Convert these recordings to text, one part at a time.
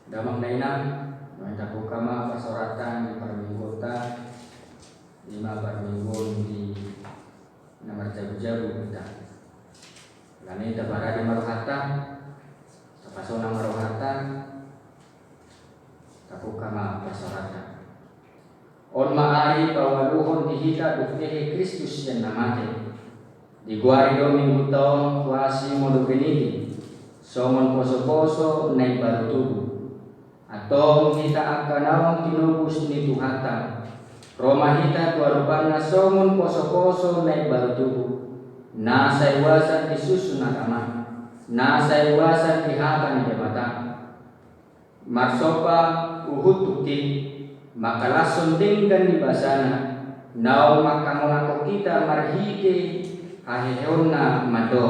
Damang dainang mencakup kama persoratan di perminggota 5 perminggu di nomor jabu-jabu kita. Lani tabara di maruhata, tapasona maruhata, cakup kama persoratan. On maari pawaluhon dihita buktihi Kristus yang namate. Di guari minggu tahun kuasi modo benidi, somon poso-poso naik baru tubuh. Atau kita akan nawang tinubus ni Tuhata. Roma hita tuarupana somon poso-poso naik baru tubuh. Na saiwasan disusun agama. Na saiwasan dihata ni jabatan. Marsopa uhut tukti. Makalason tingkan di basana. Nau makamonako kita marhike ahihona mado.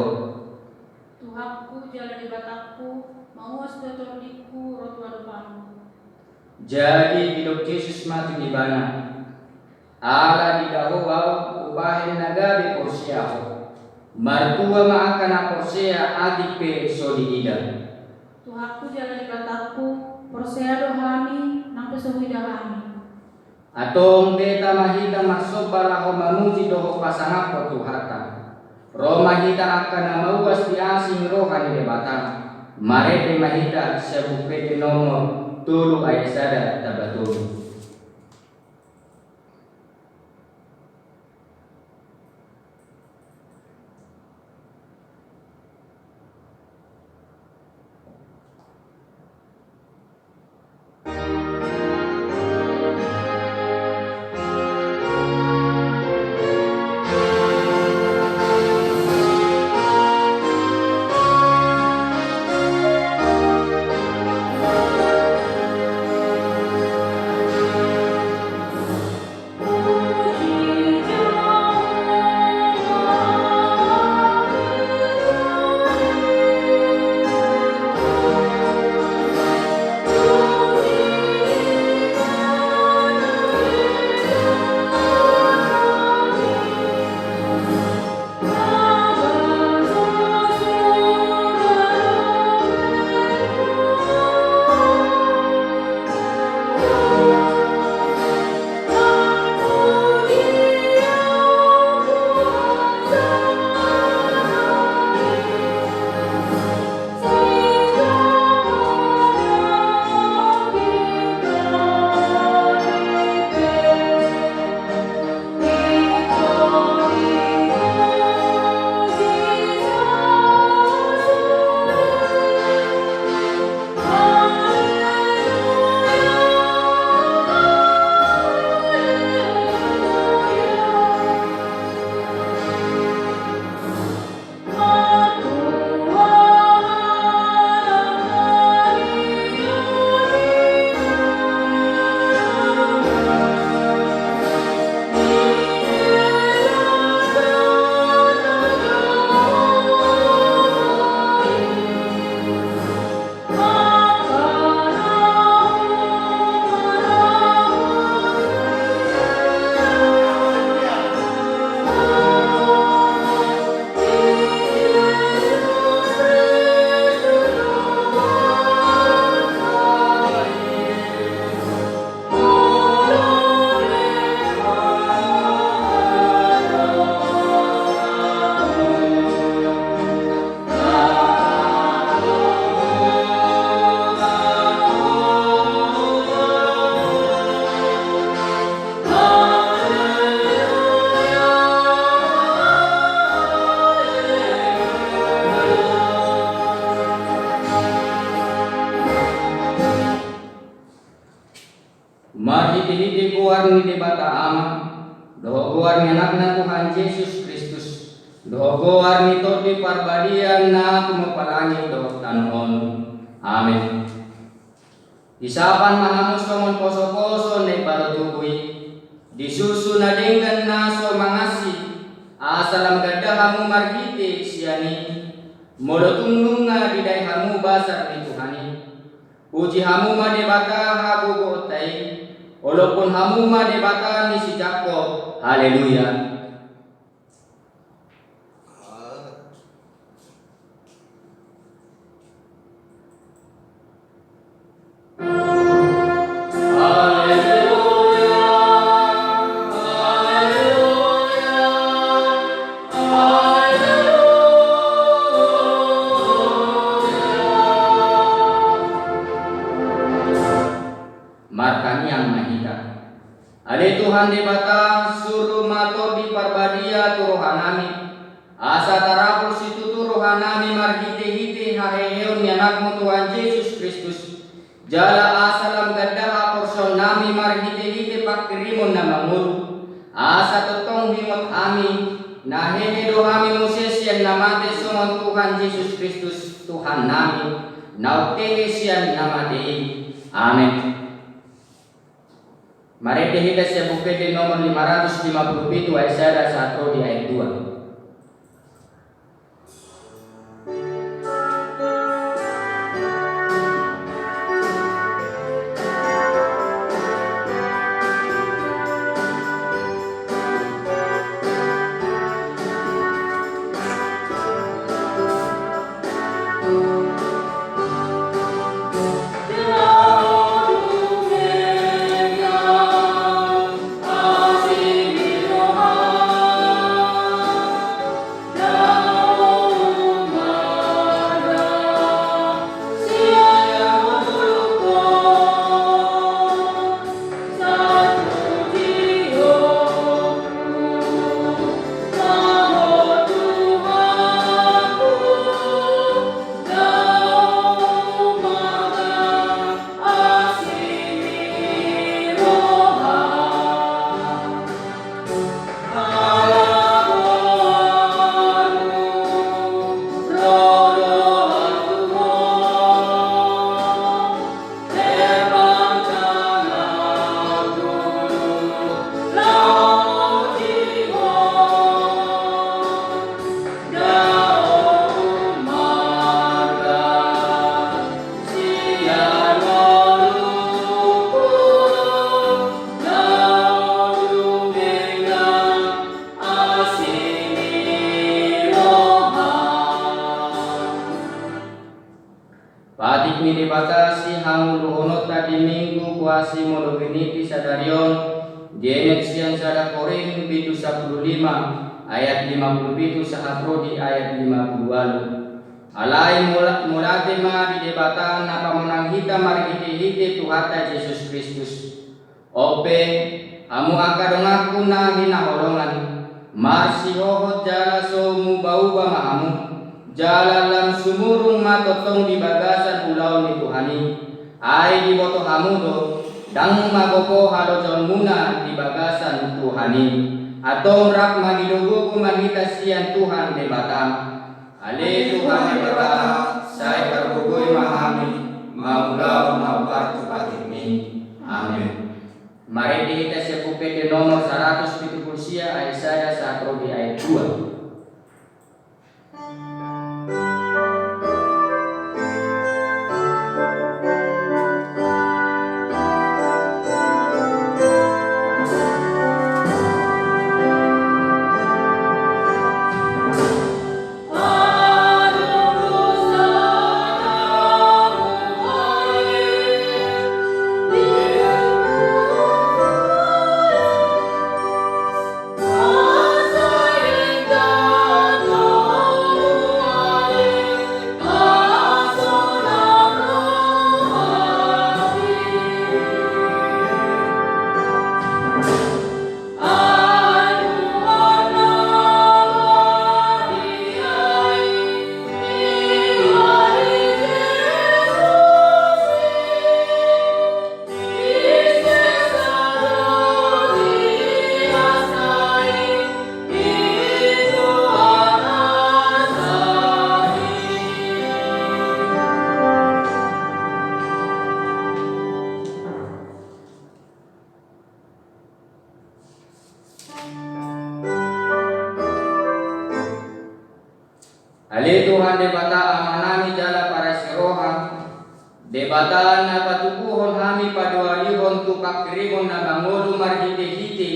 Tuhanku jalan di bataku, mawas betordiku rotuan panu. Jadi hidup Yesus mati di bana. Ala di dahulu ubahin nagabe porsiaho. Martua maakana porsia adipe solidida. Tuhanku jalan di bataku, porsia dohani, nampe sohidahani. Atong beta mahita masobala ho mamuji doho pasangapo Tuhata. Roma hita akan namauas di asing rohani debata. Marete mahita sebupete nomor tulu ayasada tabatulu. Hiti-hiti kuar ni debata ama. Doho kuar ni anakna Tuhan Yesus Kristus. Doho kuar ni toti parbadian na kumapalangi doho tanon. Amin. Isapan mahamus tomon poso-poso na iparutukoy. Disusu na dengan naso mangasi. Asalam gadahamu marhiti siyani. Molotong nga diday hamu basar ni Tuhani. Puji hamu madebata hagugo tay. Walaupun hamu madebata ni si Jakob. Haleluya. Tuhan de bata suruh mator di parbadia tu rohanami. Asa tarapul situ tu rohanami marhite-hite haheon yanakmu Tuhan Yesus Kristus. Jala asalam gaddaha porson nami marhite-hite pakirimun namangul. Asa totong himot ami. Nahehe dohami Moses yang namate somon Tuhan Yesus Kristus Tuhan nami. Nautehe sian namate. Amin. Mari kita buka di nomor 557 Yesaya 1 di ayat 2. Patik ni dibatasi hamulu honot tadi minggu kuasi modogeniti sadarion Genet siang sada Korin bitu 15 ayat 57 sahatro di ayat 50 alai mulate ma di debatan napa menang hita mari hite Tuhata Yesus Kristus ope amu akadong aku na hinaholongan marsi hohot jala somu bau mahamu jala lam sumurung matotong di bagasan ulau ni Tuhani ai di boto hamudo dang magopo halo muna di bagasan Tuhani atau rak magidogo kumagita sian Tuhan de batam ale Tuhan de batam saya terbugoy mahami maulau maubar tupatimi amin. Mari kita sepuke di nomor 170 Yesaya 1 di ayat 2. Ale Tuhan debata amanami jala para siroha debata na patukuhon hami padualihon tu pakrimon na bangodu marhite-hite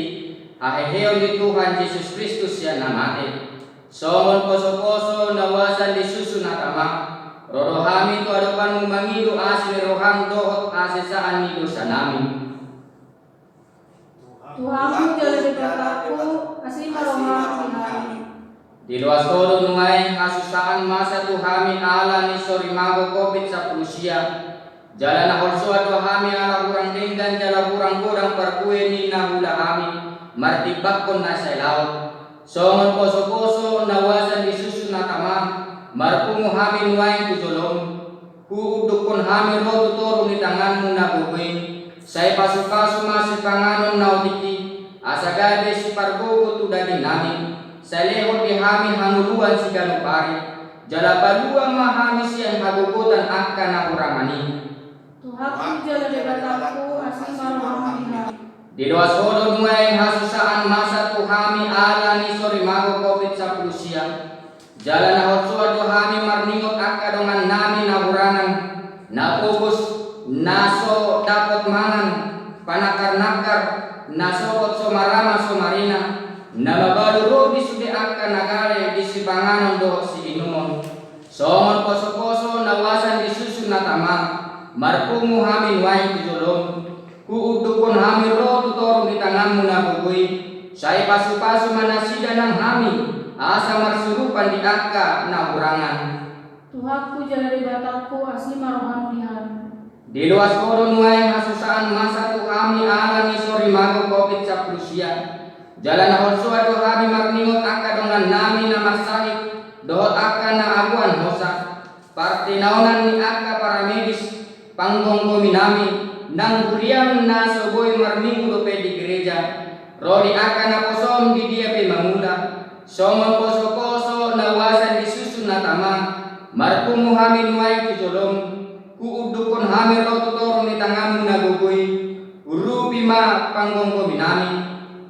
aheheon ni Tuhan Yesus Kristus ya namate somon koso-koso nawasan di susu nakama rorohami tu adopan mangidu asin roham dohot asesaan nido sanami Tuhanku jala debataku asli maroham kami. Di luas todo nungay kasusaan masa tuhami ala ni sorimago COVID sa Prusia Jalan holso ato hami ala kurang denggan jala kurang godang perkue ni na hula hami martibak kon na sa laut. Songon poso-poso nawasan disusun na tamam marpungo hami nuwain tujolong. Kuuduk kon hami ro tutoro ni tanganmu na bubuin. Say pasu-pasu masih panganon na utiki asagabe si pargogo tu daging namin. Sa lehot di hami hanguluan si ganupari. Jala paluang mahami siyang hagugutan akka na huramani. Tuhanku jala debataku asli marohamiha. Di doa sodo nuay hasusaan masa tuhami ala ni sori mago COVID-19. Jala na hotsua tuhami marningot akka dongan nami na hurangan. Na ubus naso dapat mangan panakar-nakar nasokot somarama somarina. Na mabaluro di sude akka nagare di si panganon do si inumon. Songon poso-poso nawasan disusun na tamang marpungu hamin wain tujolong. Kuudukon hami ro tutorong di tanganmu na bubuy. Say pasu-pasu manasida ng hami asa marsurupan di akka na hurangan. Tuhanku jala debataku asli marohamiha. Di luas koron wain hasusaan masa tu kami ala ni sori mago COVID-19. Jalan holso ato kami marningot akka dongan nami na marsahit dohot akka na abuan hosa. Partinaunan ni akka para medis panggonggomi nami nang buriang na soboy marminggu dope di gereja. Rodi akka na posom di dia pe mangula. Somon poso-poso nawasan disusun na tama marpungu hami nuay tujolong. Kuudukon hami ro tutorong ni tanganmu na guguy. Urupi ma panggonggomi nami.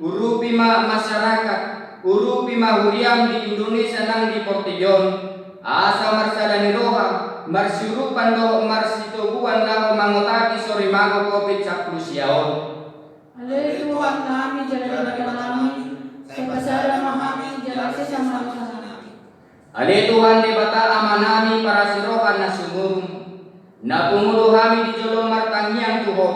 Urupi ma masyarakat, urupi ma huriam di Indonesia nang di Portijon. Asa marsada ni roha, marsurupan do marsitubuan lahu mangotaki sori mago COVID-19. Ale Tuhan kami jala debata kami. Sebasara mahami jala sesama kami. Ale Tuhan debata amanami para sirohan na sumurum. Na pumulo kami di jolong martangiang tuho.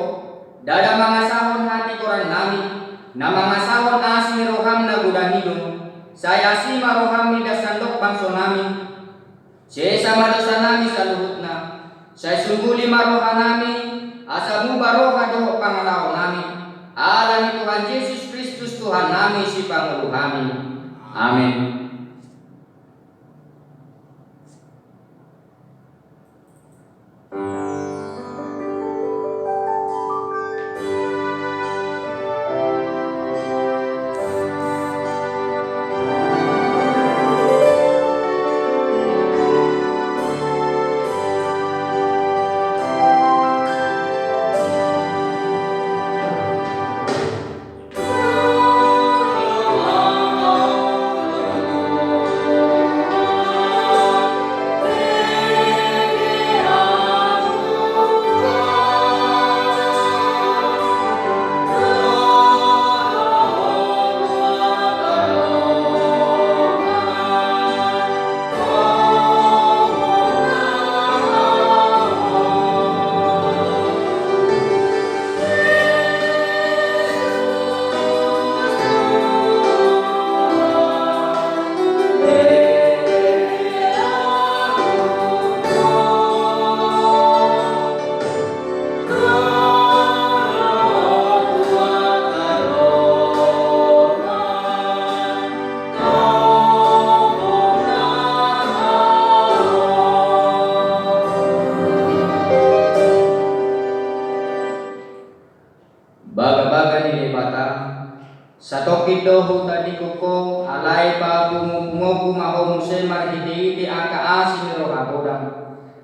Dada mga sahon hati koran nami. Na mga sawon asmi roham na gudahidong. Saya asima roham ni dasandok bangso nami. Siya sama dosa nami sa luhut na. Saya sungguli maroha nami. Asa mu baroha doho pangalaw nami. Ala ni Tuhan Yesus Kristus Tuhan nami si Pangulo kami. Amin. Satokido hutadi koko alai pa bungu mahom se marhidi angka asin ro agodam.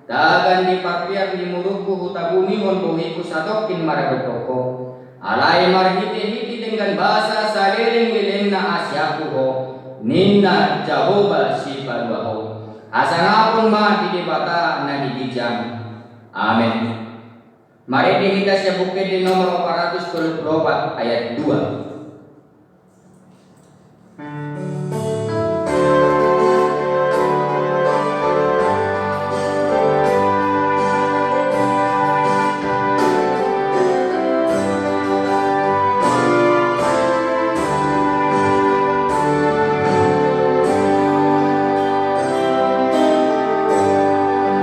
Dagan di parpiak di muruku hutabumi hon bohiku satokin maragotoko. Alai marhidi dengan bahasa salering milenna asyaku ho. Ninna Jehovah si paduaho. Asangapun ma di debata na dibijam. Amin. Mari kita siap bukti di nomor 424 ayat 2. Tuhan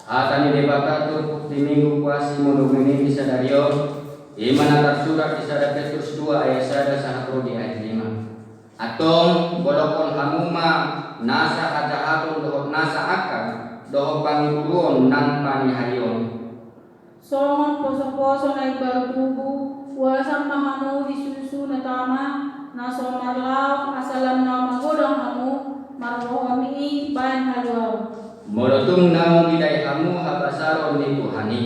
Hatani debata tu di minggu puasi mondomini bisa dario iman antar surat di sada Petrus 2 ayat 1 sampai di ayat 5. Atong bolokon hamuma nasa hajahatun dohot nasa akal dohot pangiburuon nan panihayon. Songon poso-poso na ibarutubu, wasang mahamu disusu na tama, naso marlaw, asalam na magodang hamu, marrohoni bayan halwaw. Molotung naung gidai hamu habasaron ni Tuhani.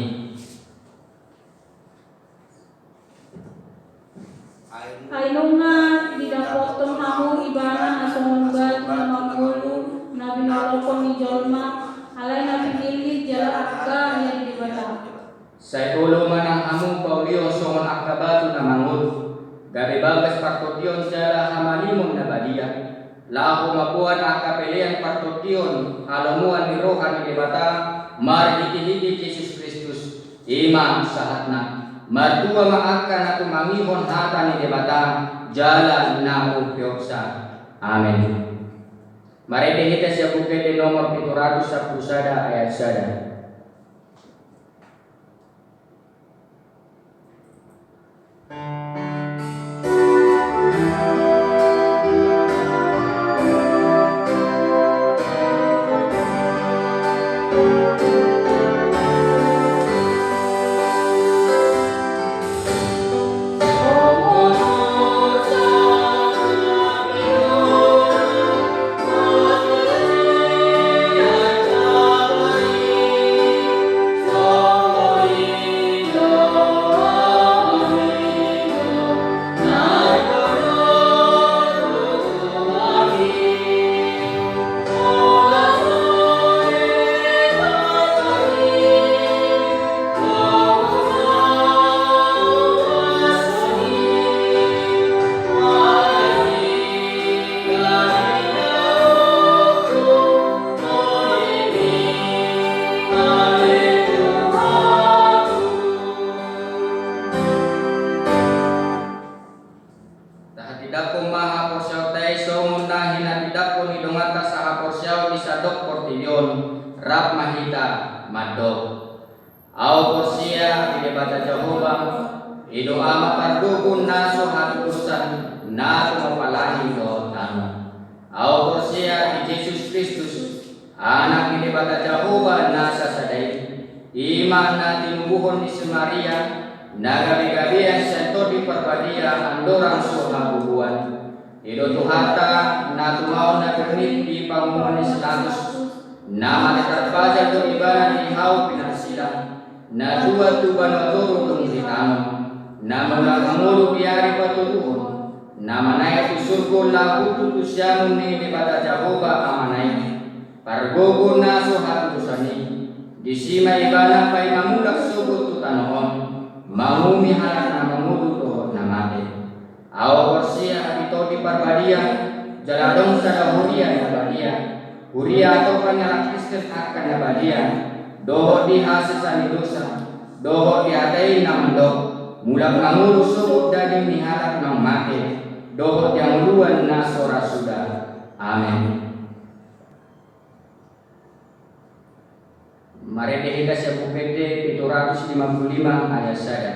Ainunga didapotong hamu ibana naso munggal na mamulu, na binolokon ni Jolma, alay na pinili jala akka yang dibata. Saya ulo manang hamu Paulio songon akabatu na mangut. Gabi bagas partotion jala hamalimon na badia. Lahu mapuan akapelean partotion halamuan ni rohan ni debata mar hiti-hiti Yesus Kristus imam sahatna. Martua maakan aku mangihon hata ni debata jalan na upioksa. Amin. Mari kita siap buka di nomor 710 sada ayat sada. Mari kita siap PT 755 ayat sada.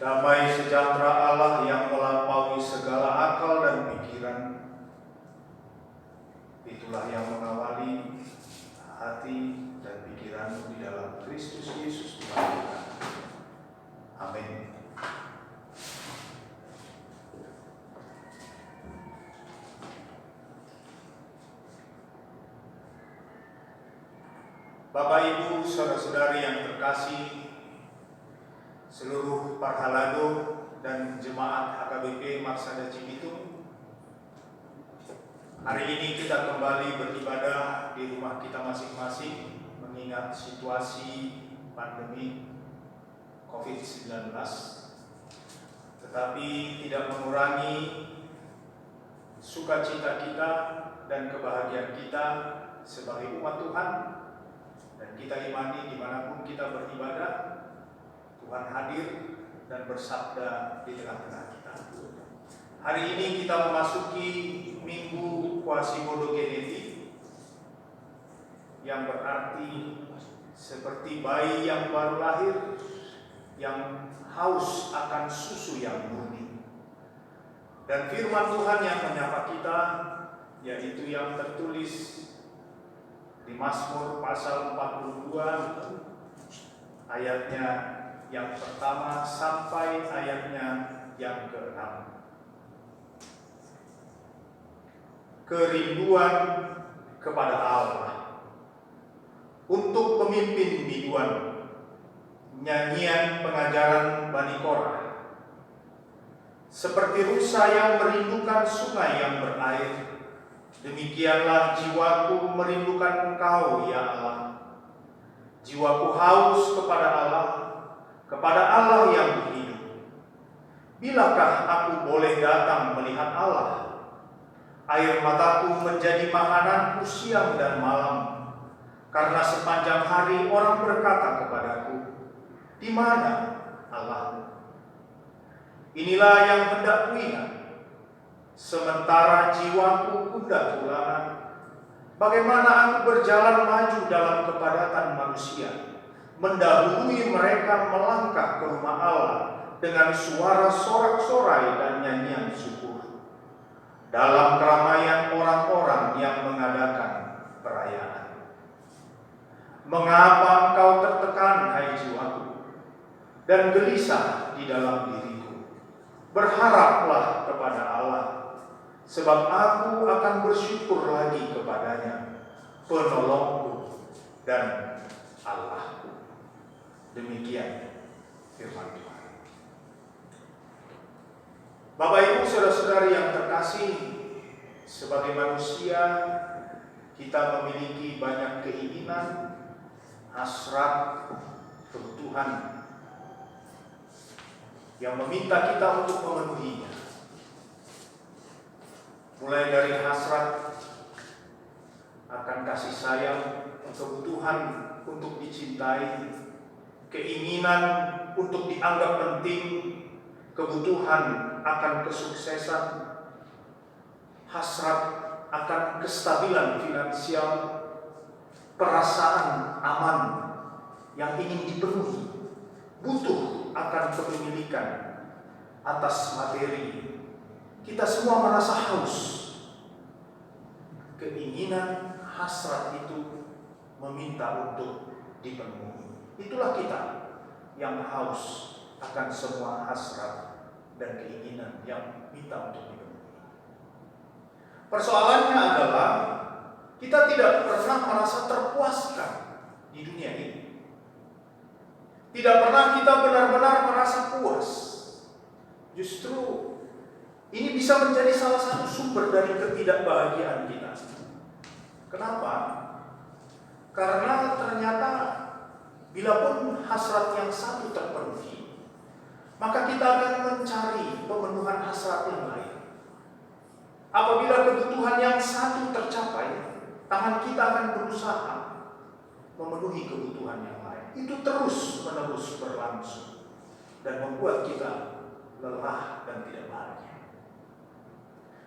Damai sejahtera Allah yang melampaui segala akal dan pikiran, itulah yang mengawali hati dan pikiranmu di dalam Kristus Yesus Tuhan kita. Amin. Bapak Ibu, saudara-saudari yang terkasih, seluruh Parhalado dan jemaat HKBP Marsada Cibitung, hari ini kita kembali beribadah di rumah kita masing-masing mengingat situasi pandemi COVID-19, tetapi tidak mengurangi sukacita kita dan kebahagiaan kita sebagai umat Tuhan. Dan kita imani dimanapun kita beribadah, Tuhan hadir dan bersabda di tengah-tengah kita. Hari ini kita memasuki Minggu Quasimodo Geneti, yang berarti seperti bayi yang baru lahir yang haus akan susu yang murni. Dan firman Tuhan yang menyapa kita, yaitu yang tertulis di Mazmur pasal 42 ayatnya yang pertama sampai ayatnya yang ke-6. Kerinduan kepada Allah untuk pemimpin biduan, nyanyian pengajaran Bani Korah. Seperti rusa yang merindukan sungai yang berair, demikianlah jiwaku merindukan Engkau, ya Allah. Jiwaku haus kepada Allah yang hidup. Bilakah aku boleh datang melihat Allah? Air mataku menjadi makananku siang dan malam, karena sepanjang hari orang berkata kepadaku, di mana Allahmu? Inilah yang hendak kuingat, sementara jiwaku gundah gulana. Bagaimana aku berjalan maju dalam kepadatan manusia, mendahului mereka melangkah ke rumah Allah dengan suara sorak-sorai dan nyanyian syukur, dalam keramaian orang-orang yang mengadakan perayaan. Mengapa engkau tertekan, hai jiwaku, dan gelisah di dalam diriku? Berharaplah kepada Allah, sebab aku akan bersyukur lagi kepadanya, penolongku dan Allahku. Demikian firman Tuhan. Bapak Ibu saudara-saudari yang terkasih, sebagai manusia kita memiliki banyak keinginan, hasrat, kebutuhan yang meminta kita untuk memenuhinya. Mulai dari hasrat akan kasih sayang, kebutuhan untuk dicintai, keinginan untuk dianggap penting, kebutuhan akan kesuksesan, hasrat akan kestabilan finansial, perasaan aman yang ingin dipenuhi, butuh akan kepemilikan atas materi. Kita semua merasa haus. Keinginan, hasrat itu meminta untuk dipenuhi. Itulah kita yang haus akan semua hasrat dan keinginan yang minta untuk dipenuhi. Persoalannya adalah kita tidak pernah merasa terpuaskan di dunia ini. Tidak pernah kita benar-benar merasa puas. Justru ini bisa menjadi salah satu sumber dari ketidakbahagiaan kita. Kenapa? Karena ternyata bila pun hasrat yang satu terpenuhi, maka kita akan mencari pemenuhan hasrat yang lain. Apabila kebutuhan yang satu tercapai, tangan kita akan berusaha memenuhi kebutuhan yang lain. Itu terus-menerus berlangsung dan membuat kita lelah dan tidak bahagia.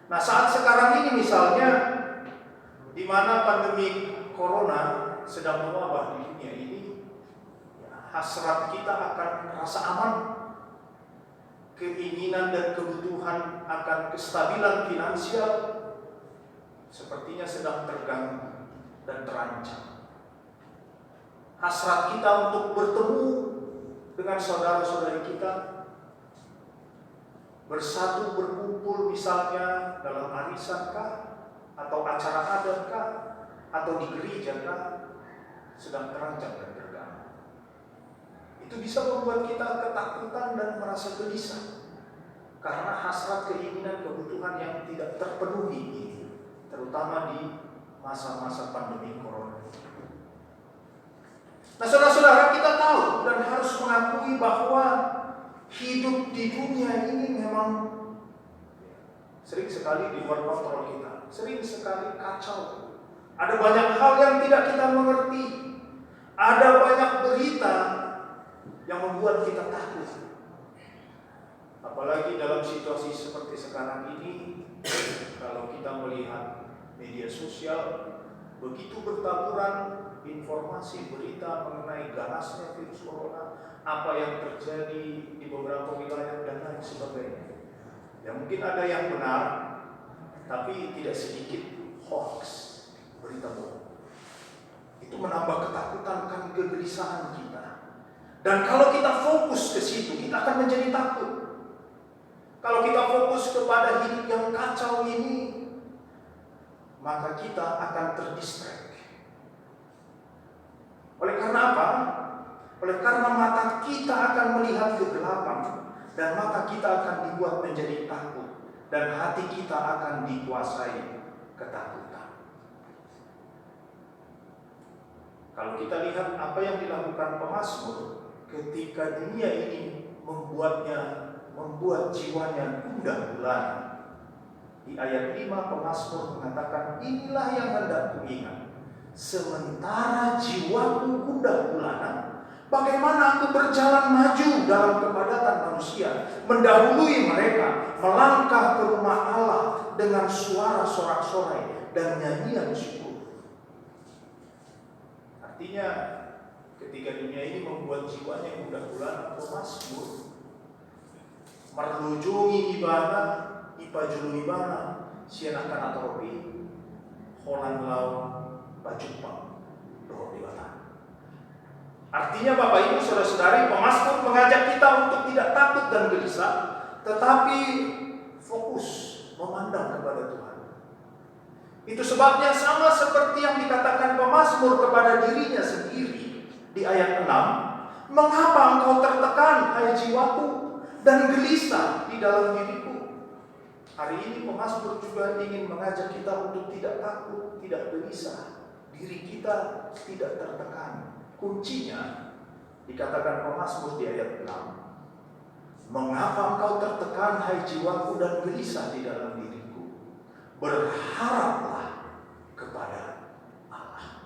Nah, saat sekarang ini misalnya, di mana pandemi corona sedang mewabah di dunia ini, ya, hasrat kita akan rasa aman, keinginan dan kebutuhan akan kestabilan finansial sepertinya sedang terganggu dan terancam. Hasrat kita untuk bertemu dengan saudara-saudari kita, bersatu berkumpul misalnya dalam arisan kah, atau acara adat kah, atau di gereja kah, sedang terancam dan terganggu. Itu bisa membuat kita ketakutan dan merasa gelisah karena hasrat keinginan kebutuhan yang tidak terpenuhi ini, terutama di masa-masa pandemi corona. Nah, saudara-saudara, kita tahu dan harus mengakui bahwa hidup di dunia ini memang sering sekali di luar kontrol kita, sering sekali kacau. Ada banyak hal yang tidak kita mengerti, ada banyak berita yang membuat kita takut. Apalagi dalam situasi seperti sekarang ini, kalau kita melihat media sosial, begitu bertaburan informasi berita mengenai ganasnya virus corona, apa yang terjadi di beberapa wilayah dan lain sebagainya. Ya mungkin ada yang benar, tapi tidak sedikit hoax, berita bohong. Itu menambah ketakutan dan kegelisahan kita. Dan kalau kita fokus ke situ, kita akan menjadi takut. Kalau kita fokus kepada hidup yang kacau ini, maka kita akan terdistract. Oleh karena apa? Oleh karena mata kita akan melihat kegelapan dan mata kita akan dibuat menjadi takut dan hati kita akan dikuasai ketakutan. Kalau kita lihat apa yang dilakukan pemazmur ketika dunia ini membuat jiwanya gundah gulana. Di ayat 5 pemazmur mengatakan, inilah yang hendak kuingat. Sementara jiwaku gundah gulana, bagaimana aku berjalan maju dalam kepadatan manusia, mendahului mereka, melangkah ke rumah Allah dengan suara sorak-sorai dan nyanyian syukur. Artinya, ketika dunia ini membuat jiwanya gundah gulana, pemazmur merlujungi ibadah, ipajulu ibadah, sianakan atoropi, holan lau, bajupang, doa ibadah. Artinya Bapak Ibu Saudara-saudari, pemazmur mengajak kita untuk tidak takut dan gelisah, tetapi fokus memandang kepada Tuhan. Itu sebabnya sama seperti yang dikatakan pemazmur kepada dirinya sendiri di ayat 6, mengapa engkau tertekan, hai jiwaku, dan gelisah di dalam diriku. Hari ini pemazmur juga ingin mengajak kita untuk tidak takut, tidak gelisah. Diri kita tidak tertekan. Kuncinya dikatakan pemazmur di ayat 6. Mengapa engkau tertekan, hai jiwaku, dan gelisah di dalam diriku? Berharaplah kepada Allah.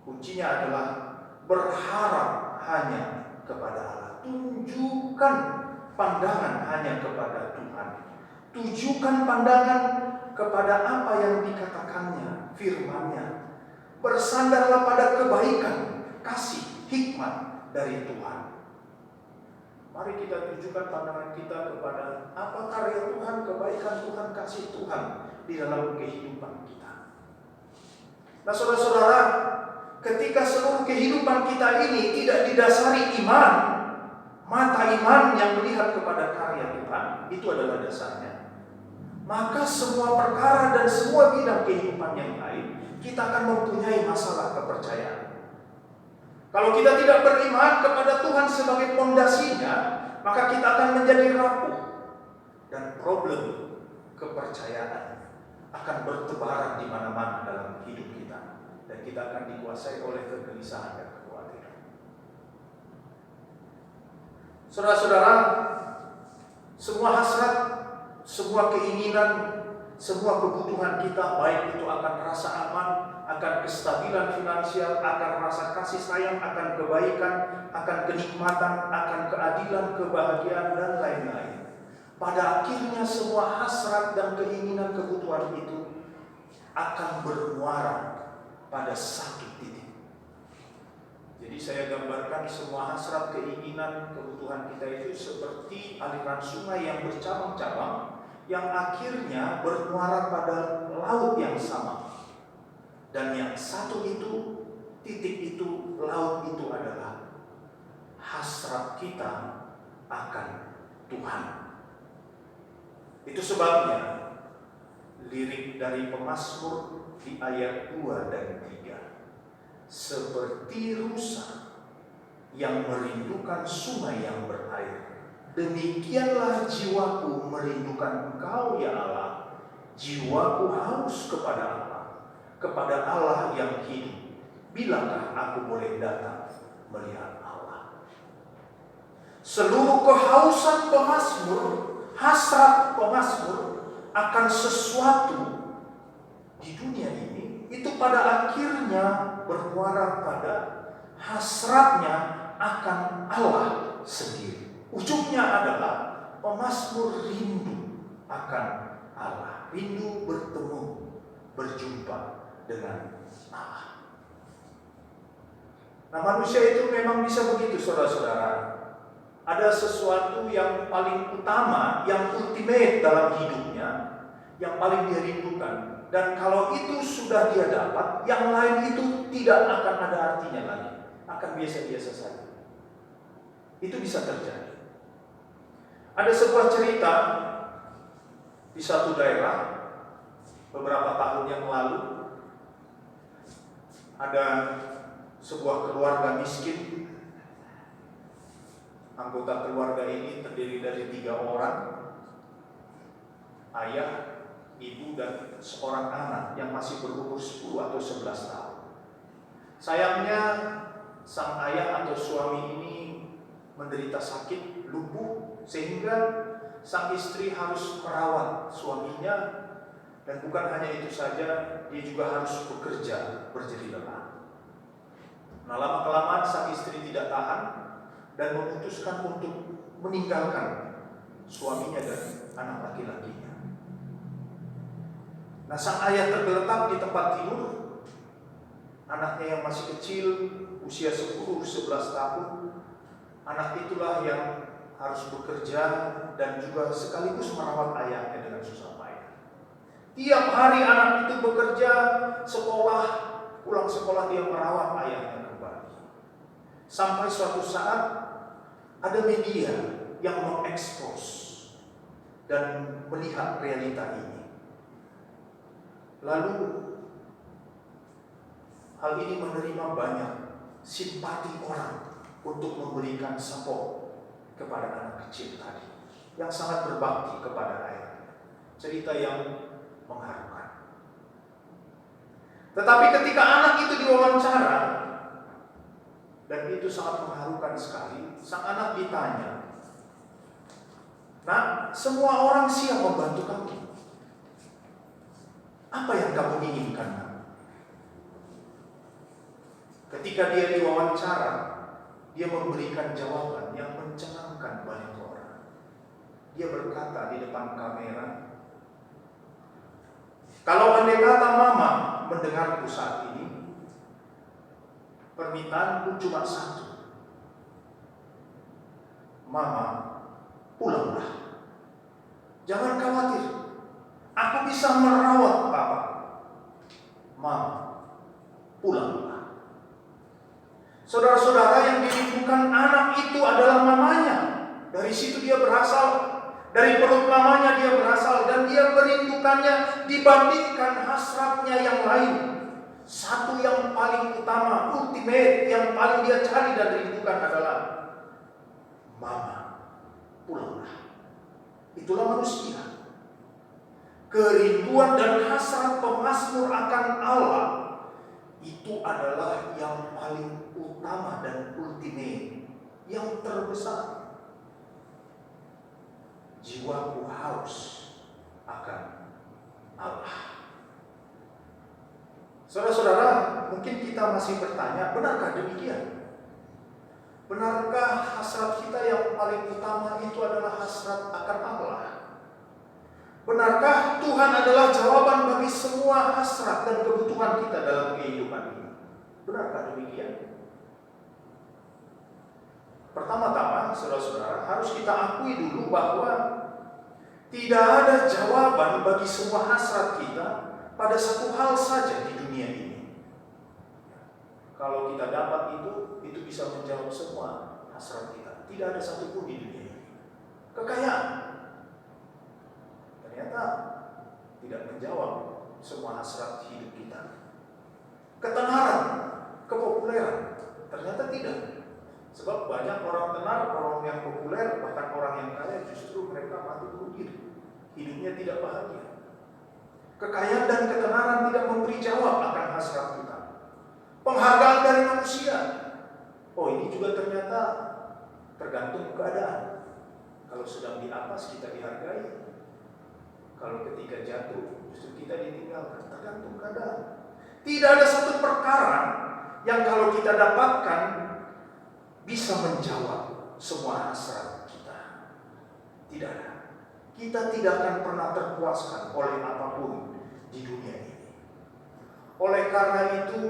Kuncinya adalah berharap hanya kepada Allah. Tunjukkan pandangan hanya kepada Tuhan. Tujukan pandangan kepada apa yang dikatakannya, firman-Nya. Bersandarlah pada kebaikan, kasih, hikmat dari Tuhan. Mari kita tujukan pandangan kita kepada apa karya Tuhan, kebaikan Tuhan, kasih Tuhan di dalam kehidupan kita. Nah, saudara-saudara, ketika seluruh kehidupan kita ini tidak didasari iman, mata iman yang melihat kepada karya Tuhan, itu adalah dasarnya, maka semua perkara dan semua bidang kehidupan yang lain, kita akan mempunyai masalah kepercayaan. Kalau kita tidak beriman kepada Tuhan sebagai pondasinya, maka kita akan menjadi rapuh. Dan problem kepercayaan akan bertebaran di mana-mana dalam hidup kita. Dan kita akan dikuasai oleh kegelisahan dan kekhawatiran. Saudara-saudara, semua hasrat, semua keinginan, semua kebutuhan kita, baik itu akan rasa aman, akan kestabilan finansial, akan rasa kasih sayang, akan kebaikan, akan kenikmatan, akan keadilan, kebahagiaan, dan lain-lain. Pada akhirnya semua hasrat dan keinginan kebutuhan itu akan bermuara pada satu titik. Jadi saya gambarkan semua hasrat, keinginan, kebutuhan kita itu seperti aliran sungai yang bercabang-cabang, yang akhirnya bermuara pada laut yang sama. Dan yang satu itu, titik itu, laut itu adalah hasrat kita akan Tuhan. Itu sebabnya lirik dari pemazmur di ayat 2 dan 3. Seperti rusa yang merindukan sungai yang berair, demikianlah jiwaku merindukan Engkau ya Allah. Jiwaku haus kepada Allah yang hidup. Bilakah aku boleh datang melihat Allah? Seluruh kehausan pemazmur, hasrat pemazmur akan sesuatu di dunia ini, itu pada akhirnya bermuara pada hasratnya akan Allah sendiri. Ujungnya adalah pemazmur rindu akan Allah, rindu bertemu, berjumpa dengan Allah. Nah, manusia itu memang bisa begitu, saudara-saudara. Ada sesuatu yang paling utama, yang ultimate dalam hidupnya, yang paling dia rindukan. Dan kalau itu sudah dia dapat, yang lain itu tidak akan ada artinya lagi. Akan biasa-biasa saja. Itu bisa terjadi. Ada sebuah cerita di satu daerah beberapa tahun yang lalu. Ada sebuah keluarga miskin. Anggota keluarga ini terdiri dari 3 orang. Ayah, ibu, dan seorang anak yang masih berumur 10 atau 11 tahun. Sayangnya sang ayah atau suami ini menderita sakit, lumpuh, sehingga sang istri harus merawat suaminya. Dan bukan hanya itu saja, dia juga harus bekerja berjeri lelah. Nah, lama-kelamaan sang istri tidak tahan dan memutuskan untuk meninggalkan suaminya dan anak laki-lakinya. Nah, sang ayah tergeletak di tempat tidur. Anaknya yang masih kecil, usia 10-11 tahun. Anak itulah yang harus bekerja dan juga sekaligus merawat ayahnya dengan susah payah. Tiap hari anak itu bekerja, sekolah, pulang sekolah dia merawat ayahnya kembali. Sampai suatu saat ada media yang mengekspos dan melihat realita ini. Lalu hal ini menerima banyak simpati orang untuk memberikan support kepada anak kecil tadi yang sangat berbakti kepada ayahnya. Cerita yang mengharukan. Tetapi ketika anak itu diwawancara, dan itu sangat mengharukan sekali, sang anak ditanya, "Nah, semua orang siap membantu kamu. Apa yang kamu inginkan?" Ketika dia diwawancara, dia memberikan jawaban yang mencengangkan banyak orang. Dia berkata di depan kamera, "Kalau andai kata mama mendengarku saat ini, permintaanku cuma satu. Mama, pulanglah. Jangan khawatir. Aku bisa merawat papa. Mama, pulanglah." Saudara-saudara, yang dirindukan anak itu adalah mamanya. Dari situ dia berasal. Dari perut mamanya dia berasal. Dan dia merindukannya dibandingkan hasratnya yang lain. Satu yang paling utama, ultimate, yang paling dia cari dan rindukan adalah mama, pulanglah. Itulah manusia. Kerinduan dan hasrat pemazmur akan Allah itu adalah yang paling utama dan ultimate, yang terbesar. Jiwaku haus akan Allah. Saudara-saudara, mungkin kita masih bertanya, benarkah demikian? Benarkah hasrat kita yang paling utama itu adalah hasrat akan Allah? Benarkah Tuhan adalah jawaban bagi semua hasrat dan kebutuhan kita dalam kehidupan ini? Benarkah demikian? pertama, saudara-saudara, harus kita akui dulu bahwa tidak ada jawaban bagi semua hasrat kita pada satu hal saja di dunia ini. Kalau kita dapat itu bisa menjawab semua hasrat kita. Tidak ada satupun di dunia ini. Kekayaan ternyata tidak menjawab semua hasrat hidup kita. Ketenaran, kepopuleran ternyata tidak. Sebab banyak orang tenar, orang yang populer, bahkan orang yang kaya justru mereka mati bunuh diri. Hidupnya tidak bahagia. Kekayaan dan ketenaran tidak memberi jawab akan hasrat kita. Penghargaan dari manusia, oh ini juga ternyata tergantung keadaan. Kalau sedang di atas kita dihargai, kalau ketika jatuh justru kita ditinggalkan, tergantung keadaan. Tidak ada satu perkara yang kalau kita dapatkan bisa menjawab semua hasrat kita. Tidak ada. Kita tidak akan pernah terpuaskan oleh apapun di dunia ini. Oleh karena itu,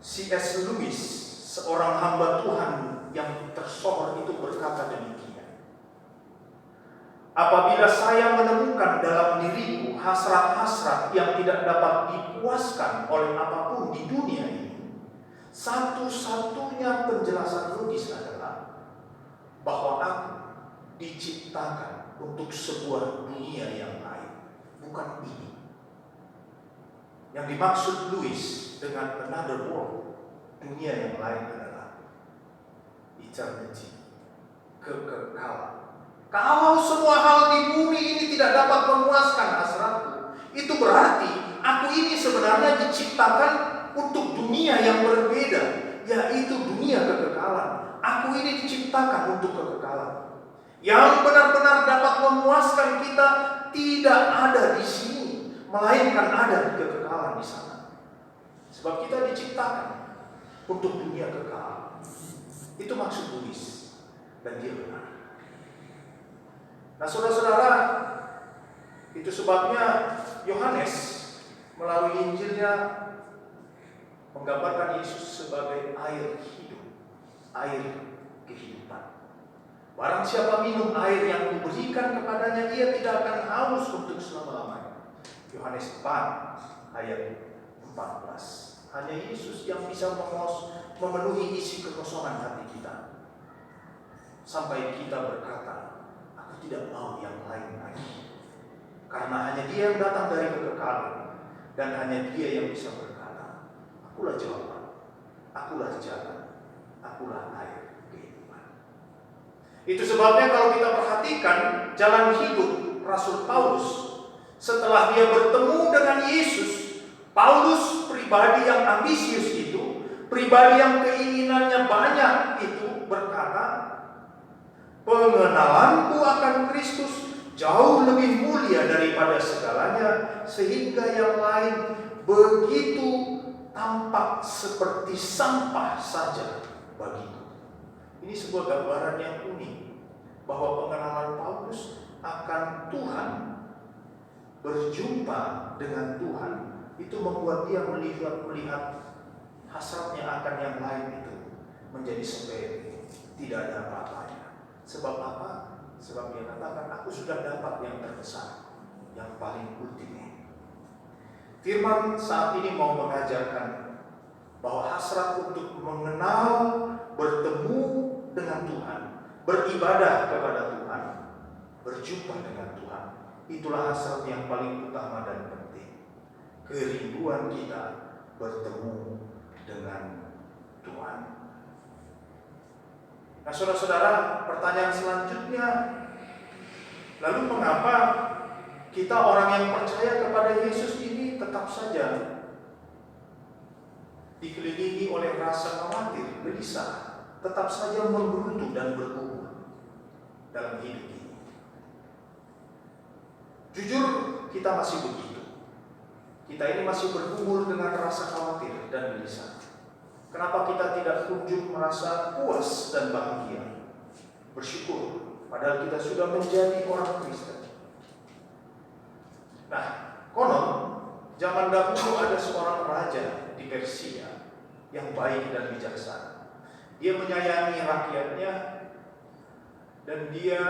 C.S. Lewis, seorang hamba Tuhan yang tersohor itu berkata demikian. Apabila saya menemukan dalam diriku hasrat-hasrat yang tidak dapat dipuaskan oleh apapun di dunia ini, satu-satunya penjelasan logis adalah bahwa aku diciptakan untuk sebuah dunia yang lain, bukan ini. Yang dimaksud Lewis dengan another world, dunia yang lain adalah eternity, kekekalan. Kalau semua hal di bumi ini tidak dapat memuaskan hasratku, itu berarti aku ini sebenarnya diciptakan untuk dunia yang berbeda, yaitu dunia kekekalan. Aku ini diciptakan untuk kekekalan. Yang benar-benar dapat memuaskan kita tidak ada di sini, melainkan ada di kekekalan di sana. Sebab kita diciptakan untuk dunia kekal. Itu maksud Lewis, dan dia benar. Nah, saudara-saudara, itu sebabnya Yohanes melalui Injilnya menggambarkan Yesus sebagai air hidup, air kehidupan. Barang siapa minum air yang kuberikan kepadanya, ia tidak akan haus untuk selama-lamanya. Yohanes 4 ayat 14. Hanya Yesus yang bisa memenuhi isi kekosongan hati kita. Sampai kita berkata, aku tidak mau yang lain lagi. Karena hanya Dia yang datang dari kekekalan. Dan hanya Dia yang bisa berkata, akulah jawaban, akulah jalan, akulah air kehidupan. Itu sebabnya kalau kita perhatikan jalan hidup Rasul Paulus, setelah dia bertemu dengan Yesus, Paulus pribadi yang ambisius itu, pribadi yang keinginannya banyak itu berkata, pengenalanku akan Kristus jauh lebih mulia daripada segalanya, sehingga yang lain begitu tampak seperti sampah saja bagiku. Ini sebuah gambaran yang unik, bahwa pengenalan Paulus akan Tuhan, berjumpa dengan Tuhan, itu membuat dia melihat hasratnya akan yang lain itu menjadi sepele, tidak ada apa-apanya. Sebab apa? Sebab dia katakan, aku sudah dapat yang terbesar, yang paling ultimate. Firman saat ini mau mengajarkan bahwa hasrat untuk mengenal, bertemu dengan Tuhan, beribadah kepada Tuhan, berjumpa dengan Tuhan, itulah hasrat yang paling utama dan penting. Kerinduan kita bertemu dengan Tuhan. Nah, saudara-saudara, pertanyaan selanjutnya, lalu mengapa kita orang yang percaya kepada Yesus ini tetap saja dikelilingi oleh rasa khawatir, gelisah, tetap saja menggerutu dan bergumul dalam hidup ini? Jujur, kita masih begitu. Kita ini masih bergumul dengan rasa khawatir dan gelisah. Kenapa kita tidak kunjung merasa puas dan bahagia, bersyukur, padahal kita sudah menjadi orang Kristen? Nah, konon zaman dahulu ada seorang raja di Persia yang baik dan bijaksana. Dia menyayangi rakyatnya, dan dia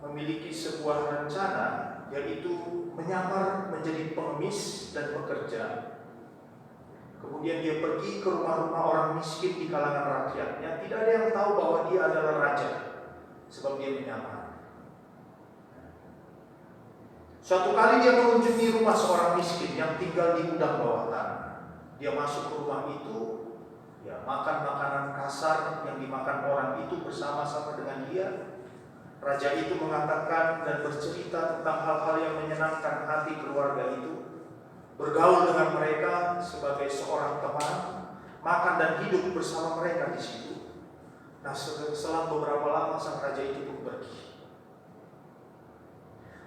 memiliki sebuah rencana, yaitu menyamar menjadi pengemis dan pekerja. Kemudian dia pergi ke rumah-rumah orang miskin di kalangan rakyatnya. Tidak ada yang tahu bahwa dia adalah raja, sebab dia menyamar. Suatu kali dia mengunjungi rumah seorang miskin yang tinggal di gudang bawah tanah. Dia masuk ke rumah itu, ya makan makanan kasar yang dimakan orang itu bersama-sama dengan dia. Raja itu mengatakan dan bercerita tentang hal-hal yang menyenangkan hati keluarga itu, bergaul dengan mereka sebagai seorang teman, makan dan hidup bersama mereka di situ. Nah, selang beberapa lama sang raja itu pun pergi.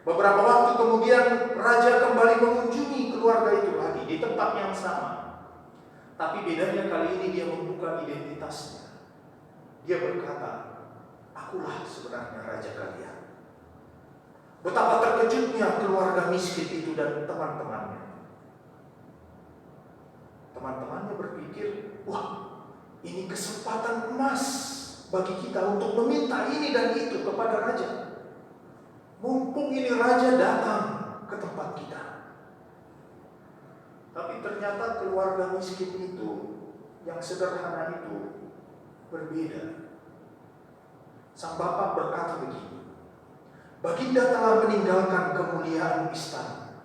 Beberapa waktu kemudian raja kembali mengunjungi keluarga itu lagi di tempat yang sama. Tapi bedanya kali ini dia membuka identitasnya. Dia berkata, "Akulah sebenarnya raja kalian." Betapa terkejutnya keluarga miskin itu dan teman-temannya. Teman-temannya berpikir, "Wah, ini kesempatan emas bagi kita untuk meminta ini dan itu kepada raja. Mumpung ini raja datang ke tempat kita." Tapi ternyata keluarga miskin itu, yang sederhana itu, berbeda. Sang bapak berkata begini, "Baginda telah meninggalkan kemuliaan istana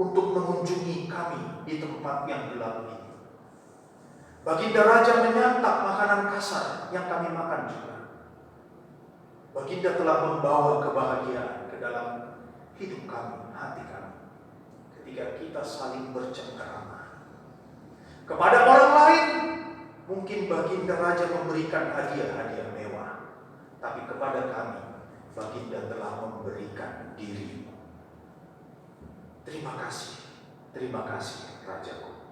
untuk mengunjungi kami di tempat yang gelap ini. Baginda raja menyantap makanan kasar yang kami makan juga. Baginda telah membawa kebahagiaan ke dalam hidup kami, hati kami, ketika kita saling bercengkerama. Kepada orang lain, mungkin Baginda raja memberikan hadiah-hadiah mewah, tapi kepada kami, Baginda telah memberikan diri. Terima kasih rajaku."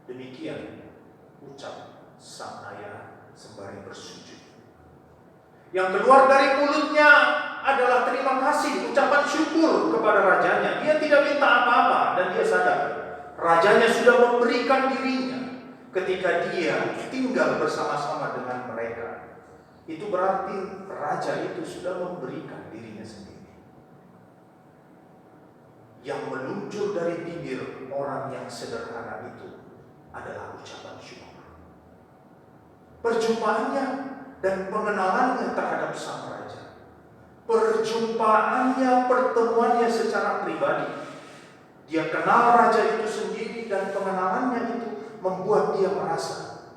Demikian ucap sang ayah sembari bersujud. Yang keluar dari mulutnya adalah terima kasih, ucapan syukur kepada rajanya. Dia tidak minta apa-apa dan dia sadar rajanya sudah memberikan dirinya ketika dia tinggal bersama-sama dengan mereka. Itu berarti raja itu sudah memberikan dirinya sendiri. Yang meluncur dari bibir orang yang sederhana itu adalah ucapan syukur. Perjumpaannya dan pengenalannya terhadap sang raja, perjumpaannya, pertemuannya secara pribadi, dia kenal raja itu sendiri dan pengenalannya itu membuat dia merasa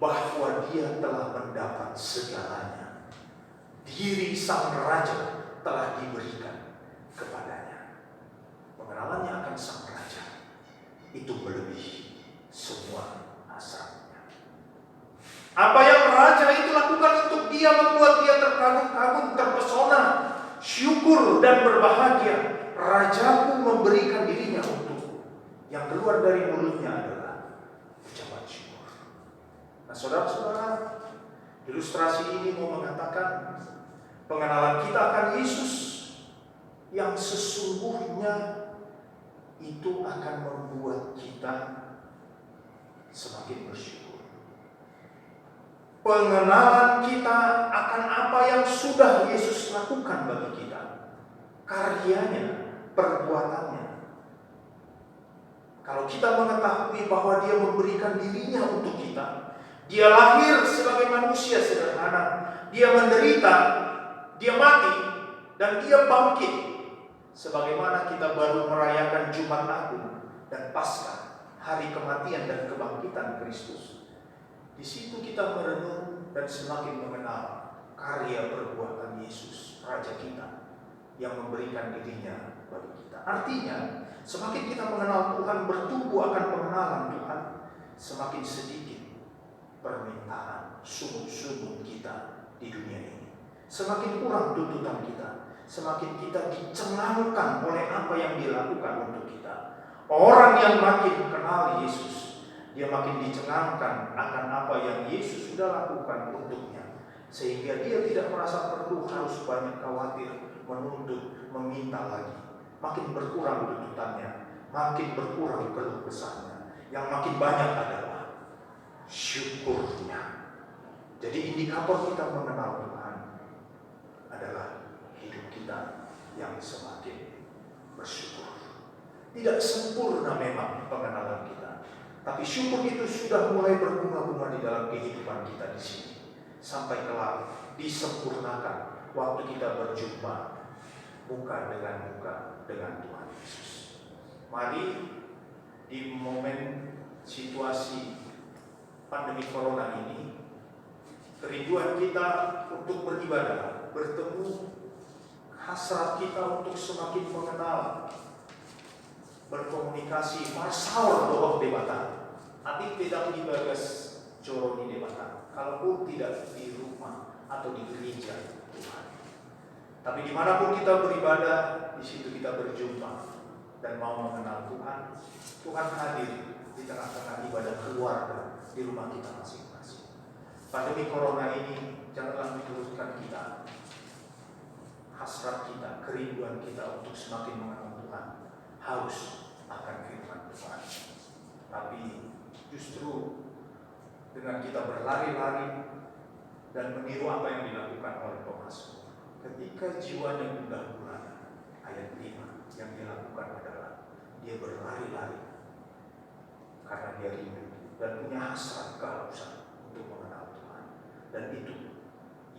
bahwa dia telah mendapat segalanya. Diri sang raja telah diberikan kepadanya. Pengenalannya akan sang raja itu melebihi semua hasratnya. Apa yang raja itu lakukan untuk dia membuat dia terkagum-kagum, terpesona, syukur dan berbahagia. Rajaku memberikan dirinya untukku. Yang keluar dari mulutnya adalah ucapan syukur. Nah, saudara-saudara, ilustrasi ini mau mengatakan pengenalan kita akan Yesus yang sesungguhnya itu akan membuat kita semakin bersyukur. Pengenalan kita akan apa yang sudah Yesus lakukan bagi kita, karyanya, perbuatannya. Kalau kita mengetahui bahwa dia memberikan dirinya untuk kita, dia lahir sebagai manusia sederhana, dia menderita, dia mati, dan dia bangkit. Sebagaimana kita baru merayakan Jumat Agung dan Paskah, hari kematian dan kebangkitan Kristus. Di situ kita merenung dan semakin mengenal karya perbuatan Yesus, Raja kita, yang memberikan dirinya bagi kita. Artinya, semakin kita mengenal Tuhan, bertumbuh akan pengenalan Tuhan, semakin sedikit permintaan, sumut-sumut kita di dunia ini. Semakin kurang tuntutan kita, semakin kita dicengangkan oleh apa yang dilakukan untuk kita. Orang yang makin kenal Yesus, dia makin dicengangkan akan apa yang Yesus sudah lakukan untuknya. Sehingga dia tidak merasa perlu harus banyak khawatir, menuntut, meminta lagi. Makin berkurang tuntutannya, makin berkurang keluh kesahnya. Yang makin banyak adalah syukurnya. Jadi indikator kita mengenal Tuhan, adalah hidup kita yang semakin bersyukur. Tidak sempurna memang pengenalan kita, tapi syukur itu sudah mulai berbunga-bunga di dalam kehidupan kita di sini. Sampai kelak disempurnakan waktu kita berjumpa muka dengan Tuhan Yesus. Mari di momen situasi pandemi corona ini, kerinduan kita untuk beribadah, bertemu, hasrat kita untuk semakin mengenal, berkomunikasi, marsaur doang debata. Adik tidak dibagas coroni debata, kalaupun tidak di rumah atau di gereja Tuhan. Tapi dimanapun kita beribadah, di situ kita berjumpa dan mau mengenal Tuhan. Tuhan hadir di tengah-tengah ibadah keluarga di rumah kita masing-masing. Pandemi corona ini janganlah menyurutkan kita, hasrat kita, kerinduan kita untuk semakin mengenal Tuhan, haus akan firman Tuhan. Tapi justru dengan kita berlari-lari dan meniru apa yang dilakukan oleh pemazmur, ketika jiwanya gundah gulana, ayat 5, yang dilakukan adalah dia berlari-lari karena dia rindu dan punya hasrat kehausan untuk mengenal Tuhan. Dan itu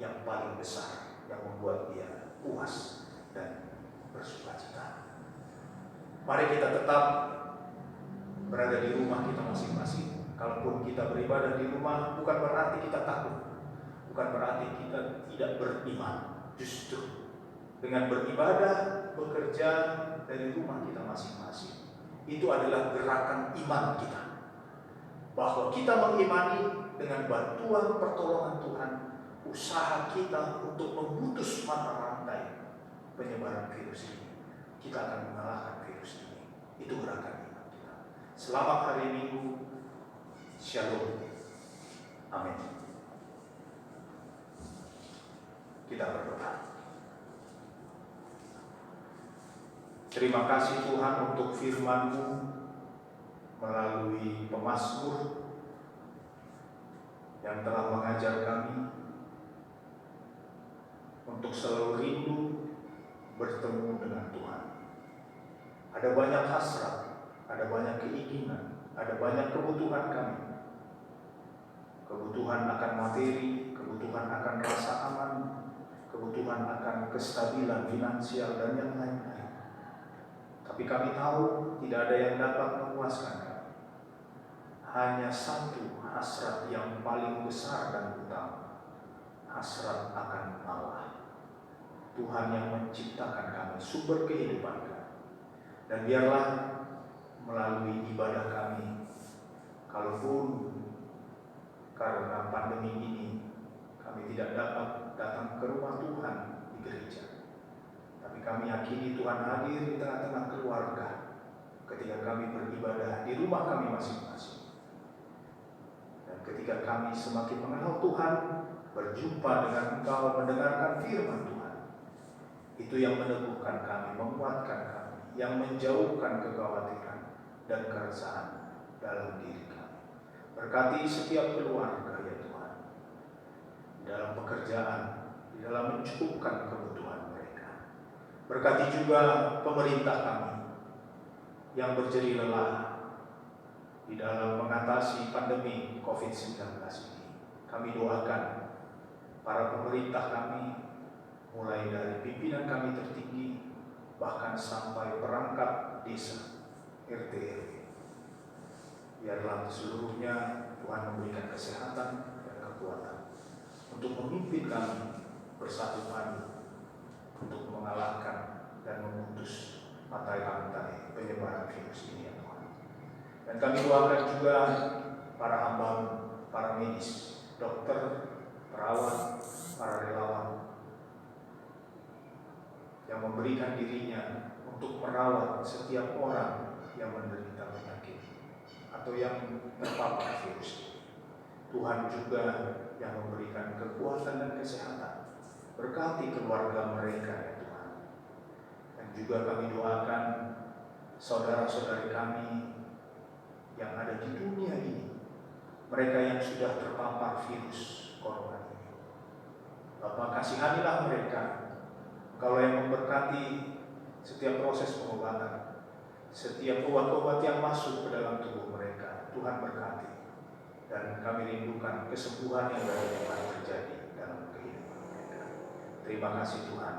yang paling besar yang membuat dia puas dan bersukacita. Mari kita tetap berada di rumah kita masing-masing. Kalaupun kita beribadah di rumah, bukan berarti kita takut, bukan berarti kita tidak beriman. Justru dengan beribadah, bekerja dari rumah kita masing-masing, itu adalah gerakan iman kita, bahwa kita mengimani dengan bantuan pertolongan Tuhan, usaha kita untuk memutus mata rantai penyebaran virus ini, kita akan mengalahkan virus ini. Itu gerakan iman kita. Selamat hari Minggu. Shalom. Amin. Kita berdoa. Terima kasih Tuhan untuk firman-Mu melalui pemazmur yang telah mengajar kami untuk selalu rindu bertemu dengan Tuhan. Ada banyak hasrat, ada banyak keinginan, ada banyak kebutuhan kami. Kebutuhan akan materi, kebutuhan akan rasa aman, kebutuhan akan kestabilan finansial dan yang lain-lain. Tapi kami tahu tidak ada yang dapat memuaskan kami. Hanya satu hasrat yang paling besar dan utama, hasrat akan Allah. Tuhan yang menciptakan kami, sumber kehidupan kami. Dan biarlah melalui ibadah kami, kalaupun karena pandemi ini kami tidak dapat datang ke rumah Tuhan di gereja, tapi kami yakini Tuhan hadir di tengah-tengah keluarga ketika kami beribadah di rumah kami masing-masing. Dan ketika kami semakin mengenal Tuhan, berjumpa dengan Engkau, mendengarkan firman Tuhan, itu yang meneguhkan kami, menguatkan kami, yang menjauhkan kekhawatiran dan keresahan dalam diri kami. Berkati setiap keluarga ya Tuhan, di dalam pekerjaan, di dalam mencukupkan kebutuhan mereka. Berkati juga pemerintah kami yang berjeri lelah di dalam mengatasi pandemi COVID-19 ini. Kami doakan para pemerintah kami, mulai dari pimpinan kami tertinggi, bahkan sampai perangkat desa, RT RW. Biarlah seluruhnya Tuhan memberikan kesehatan dan kekuatan untuk memimpin kami bersatu padu untuk mengalahkan dan memutus rantai penyebaran virus ini ya Tuhan. Dan kami doakan juga para hamba, para medis, dokter, perawat, para relawan yang memberikan dirinya untuk merawat setiap orang yang menderita penyakit atau yang terpapar virus. Tuhan juga yang memberikan kekuatan dan kesehatan. Berkati keluarga mereka ya Tuhan. Dan juga kami doakan saudara-saudari kami yang ada di dunia ini, mereka yang sudah terpapar virus corona ini. Bapa, kasihanilah mereka, Engkaulah yang memberkati setiap proses pengobatan, setiap obat-obat yang masuk ke dalam tubuh mereka. Tuhan berkati. Dan kami rindukan kesembuhan yang dapat terjadi dalam kehidupan mereka. Terima kasih Tuhan.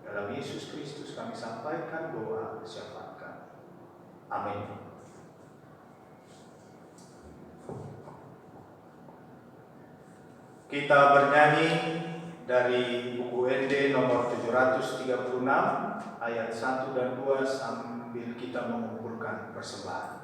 Dalam Yesus Kristus kami sampaikan doa syafaat kami. Amin. Kita bernyanyi dari buku ND nomor 736 ayat 1 dan 2 sambil kita mengumpulkan persembahan.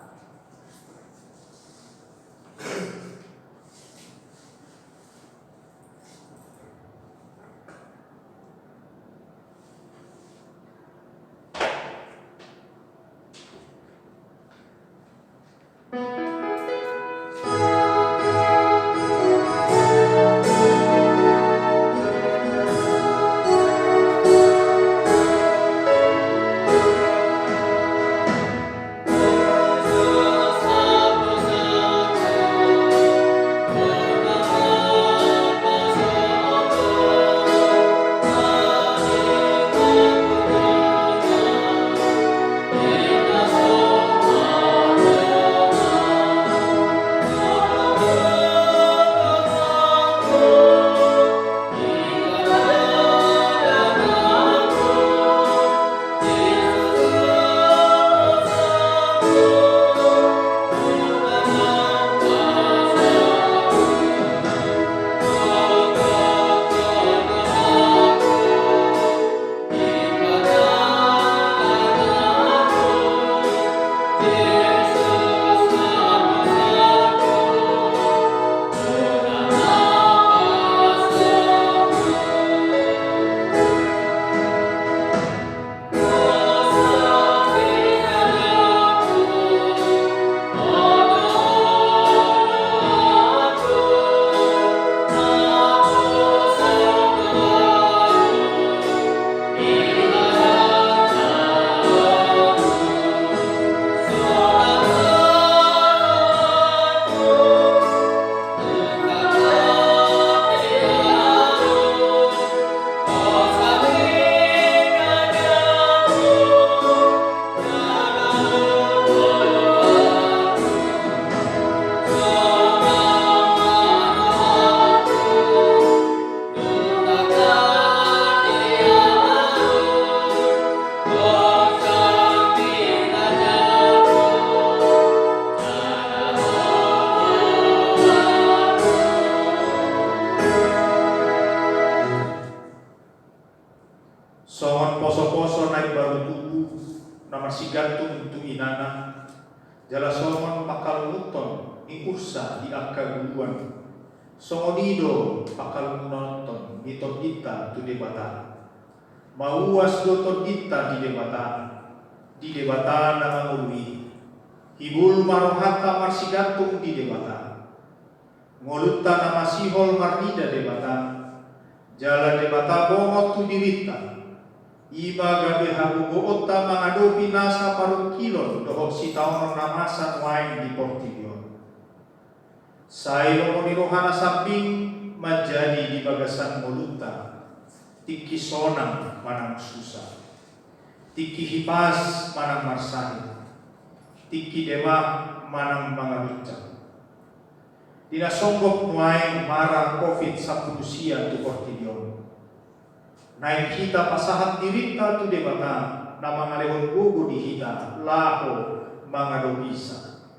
Songon poso-poso naik baru tubuh, nama si gantung tu inana, jala songon pakal muton, ingursa di angka guguan, songonido pakal menonton, miton kita tu debatan, mauas doton kita di debatan nama ngului, hibul marohaka marsi gantung di debatan, ngolutta nama sihol marnida debatan, jala debata bongot tu dirita, iba gabe habu boota mangadopi nasa parung kilon dohok si taon namasa wain di Portillo. Sai lomo rohana samping menjadi di bagasan moluta. Tiki sonang manang susah. Tiki hipas manang marsani. Tiki demah manang mangabincang. Dina songgok wain marang COVID-19 tu Portillo. Naik kita pasahat dirita tu debata nama ngalehon gugu di hita laho mangado bisa.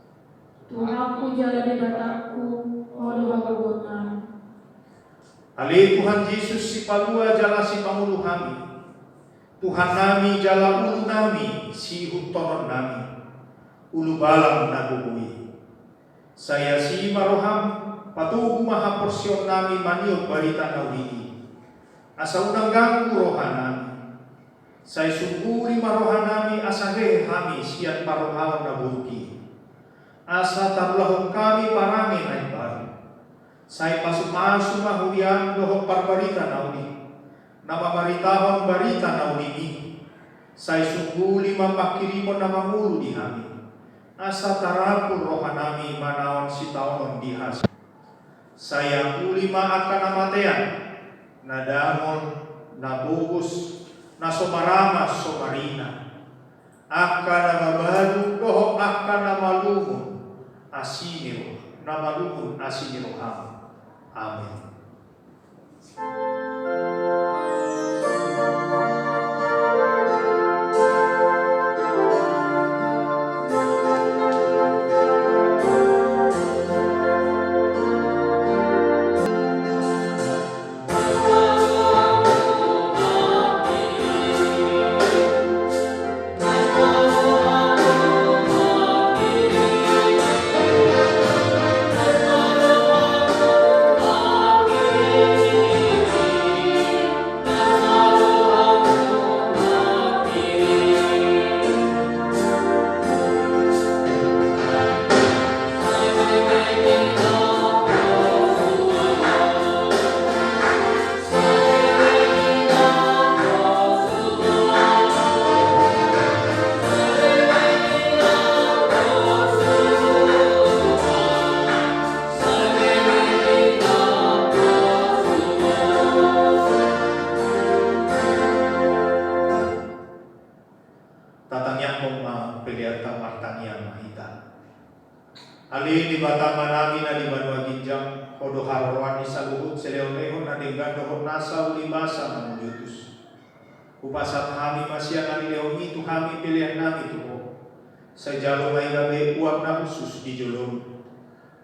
Tuhanku jala debataku odo hagogotan. Ale Tuhan Yesus si palua jala si pangulu kami. Tuhan nami jala ulu nami si hutonon nami. Ulu balang nagugui. Saya si maroham patugu maha porsion nami maniok barita nauhiki. Asa unang ganggu rohanami. Saya sungguhi marohanami asahe kami sian parohaon na burki. Asa tablahon kami parangi naik baru. Saya pasu-pasu mahulian dohok parbarita nauni. Nama maritahon barita nauni ni. Saya sungguhi mampakirimon na mamulu di kami. Asa tarapul rohanami manaon si taonon di hasa. Saya ulima akan namatean. Nadamon, nabugus, na somarama somarina, aka na mabalu doho aka na malumun asiniro ham. Amen. Ali di bata manami na di banwa ginjang kodo harwan isa luhut seleonehon na dengan dohon nasa ulibasa manujutus. Upasat kami masih na leoni tu kami pilihan nami tuho. Sejalo may gabi uap na usus di julum.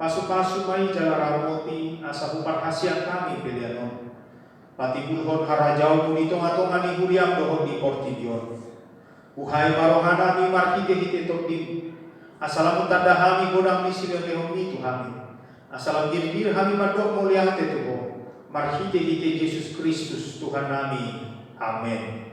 Pasu-pasu may jalaramoti asa upar hasiat kami pilihanon. Pati bulhon harajau munitong-atong ani huriam dohon di portidion. Uhay marohanami marhite-hite tokdim. Asalam tanda kami godang ni sileleon itu kami. Asalam diri kami madok mulia tetuho. Marhite-hite Yesus Kristus Tuhan kami. Amen.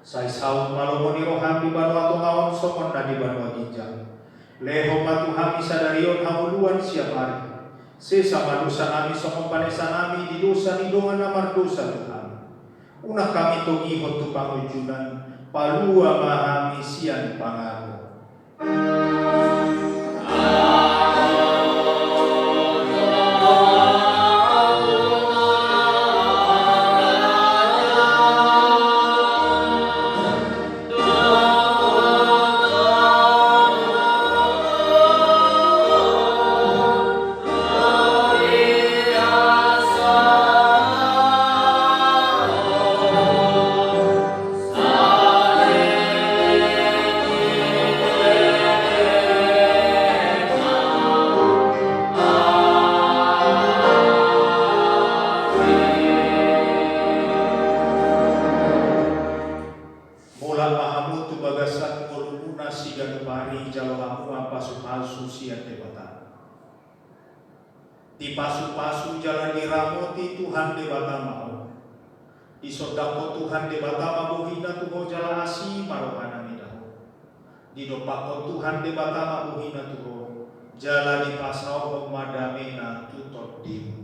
Sai saun malomoni roham di banwa tongawon sokon na di banwa ginjang. Leho matu hami sadarion hamuluan siap hari. Sesama dosa nami sokon panesa nami di dosa ni dongan namar dosa Tuhan. Unah kami togi hotu pangujunan palua mahami sian pangaru. Di pasu-pasu jalan diramoti Tuhan debata mau. Di sodako Tuhan debata mau hina tuho jala asi marohana midaho. Di dopako Tuhan debata mau hina tuho jala di pasau pemadamena tutot dim.